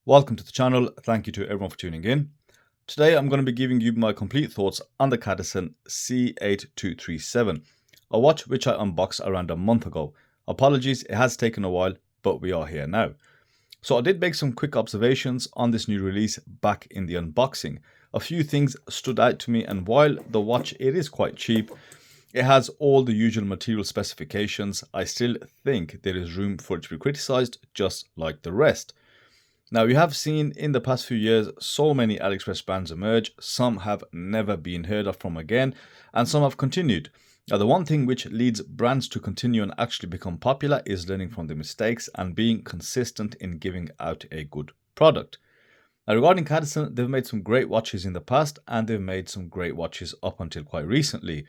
Welcome to the channel. Thank you to everyone for tuning in. Today I'm going to be giving you my complete thoughts on the Cadisen C8237, a watch which I unboxed around a month ago. Apologies, it has taken a while, but we are here now. So I did make some quick observations on this new release back in the unboxing. A few things stood out to me, and while the watch it is quite cheap, it has all the usual material specifications, I still think there is room for it to be criticized just like the rest. Now, we have seen in the past few years so many AliExpress brands emerge. Some have never been heard of from again, and some have continued. Now, the one thing which leads brands to continue and actually become popular is learning from their mistakes and being consistent in giving out a good product. Now, regarding Cadisen, they've made some great watches in the past, and they've made some great watches up until quite recently.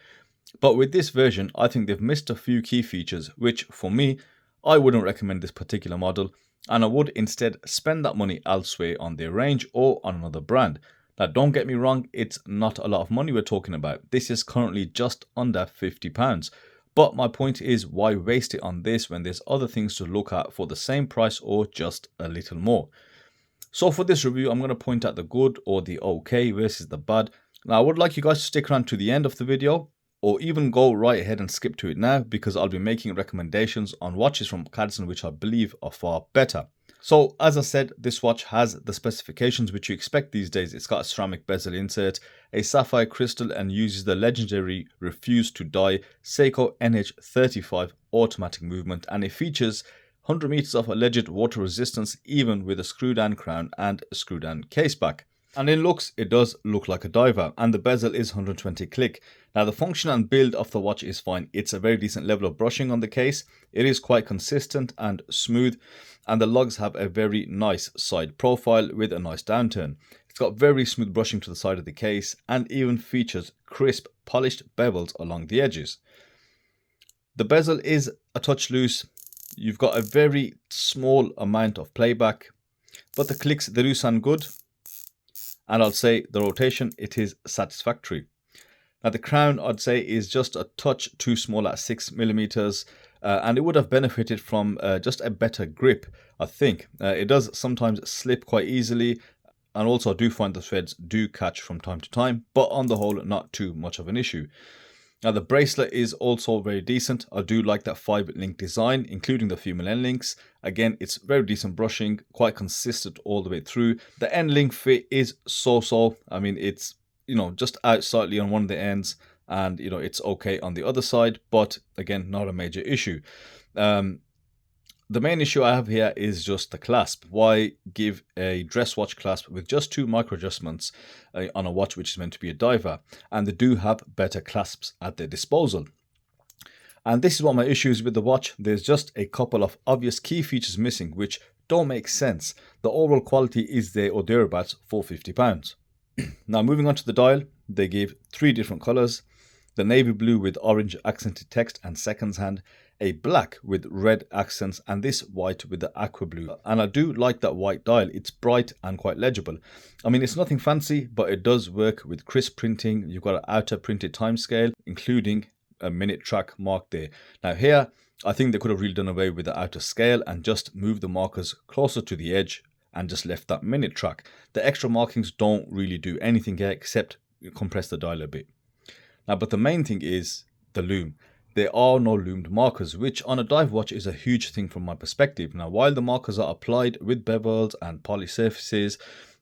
But with this version, I think they've missed a few key features, which for me, I wouldn't recommend this particular model, and I would instead spend that money elsewhere on their range or on another brand. Now, don't get me wrong, it's not a lot of money we're talking about. This is currently just under £50. But my point is, why waste it on this when there's other things to look at for the same price or just a little more? So for this review, I'm going to point out the good or the okay versus the bad. Now, I would like you guys to stick around to the end of the video, or even go right ahead and skip to it now, because I'll be making recommendations on watches from Cadisen which I believe are far better. So as I said, this watch has the specifications which you expect these days. It's got a ceramic bezel insert, a sapphire crystal, and uses the legendary refuse to die Seiko NH35 automatic movement, and it features 100 meters of alleged water resistance even with a screw down crown and a screw down case back. And in looks, it does look like a diver, and the bezel is 120 click. Now, the function and build of the watch is fine. It's a very decent level of brushing on the case. It is quite consistent and smooth, and the lugs have a very nice side profile with a nice downturn. It's got very smooth brushing to the side of the case, and even features crisp polished bevels along the edges. The bezel is a touch loose. You've got a very small amount of playback, but the clicks, they do sound good. And I'll say the rotation, it is satisfactory. Now, the crown, I'd say, is just a touch too small at 6mm, and it would have benefited from just a better grip, I think. It does sometimes slip quite easily, and also I do find the threads do catch from time to time, but on the whole, not too much of an issue. Now, the bracelet is also very decent. I do like that 5-link design, including the female end links. Again, it's very decent brushing, quite consistent all the way through. The end link fit is so-so. I mean, it's, just out slightly on one of the ends, and, it's okay on the other side, but again, not a major issue. The main issue I have here is just the clasp. Why give a dress watch clasp with just 2 micro adjustments on a watch which is meant to be a diver? And they do have better clasps at their disposal. And this is what my issue is with the watch. There's just a couple of obvious key features missing which don't make sense. The overall quality is there or thereabouts for £50. Now, moving on to the dial, they gave 3 different colors. The navy blue with orange accented text and seconds hand, a black with red accents, and this white with the aqua blue. And I do like that white dial. It's bright and quite legible. I mean, it's nothing fancy, but it does work with crisp printing. You've got an outer printed timescale, including a minute track mark there. Now here, I think they could have really done away with the outer scale and just moved the markers closer to the edge and just left that minute track. The extra markings don't really do anything here except compress the dial a bit. Now, but the main thing is the loom. There are no loomed markers, which on a dive watch is a huge thing from my perspective. Now, while the markers are applied with bevels and polished surfaces,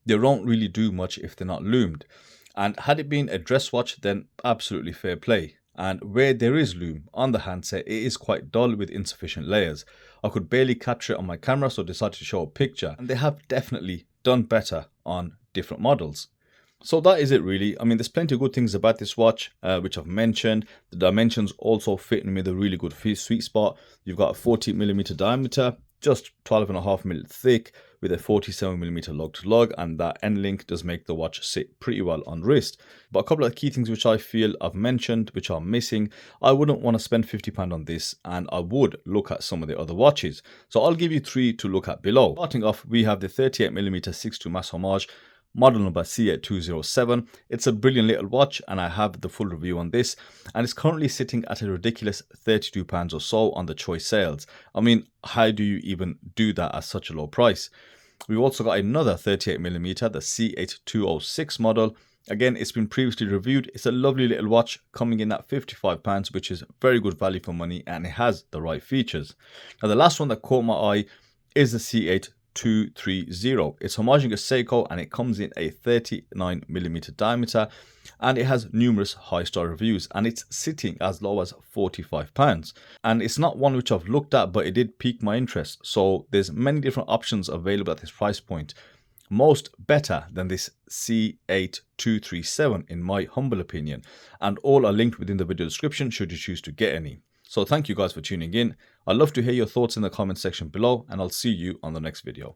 they don't really do much if they're not loomed. And had it been a dress watch, then absolutely fair play. And where there is loom on the handset, it is quite dull with insufficient layers. I could barely capture it on my camera, so I decided to show a picture. And they have definitely done better on different models. So that is it really. I mean, there's plenty of good things about this watch, which I've mentioned. The dimensions also fit in with a really good sweet spot. You've got a 40mm diameter, just 12.5mm thick, with a 47mm lug to lug, and that end link does make the watch sit pretty well on wrist. But a couple of key things which I feel I've mentioned, which are missing. I wouldn't want to spend £50 on this, and I would look at some of the other watches. So I'll give you 3 to look at below. Starting off, we have the 38mm 6.2 Mass Homage, model number C8237. It's a brilliant little watch, and I have the full review on this, and it's currently sitting at a ridiculous £32 or so on the choice sales. I mean, how do you even do that at such a low price? We've also got another 38mm, the C8206 model. Again, it's been previously reviewed. It's a lovely little watch coming in at £55, which is very good value for money, and it has the right features. Now, the last one that caught my eye is the C8230. It's homogeneous Seiko, and it comes in a 39mm diameter, and it has numerous high-star reviews, and it's sitting as low as £45. And it's not one which I've looked at, but it did pique my interest. So there's many different options available at this price point. Most better than this C8237 in my humble opinion, and all are linked within the video description should you choose to get any. So thank you guys for tuning in. I'd love to hear your thoughts in the comment section below, and I'll see you on the next video.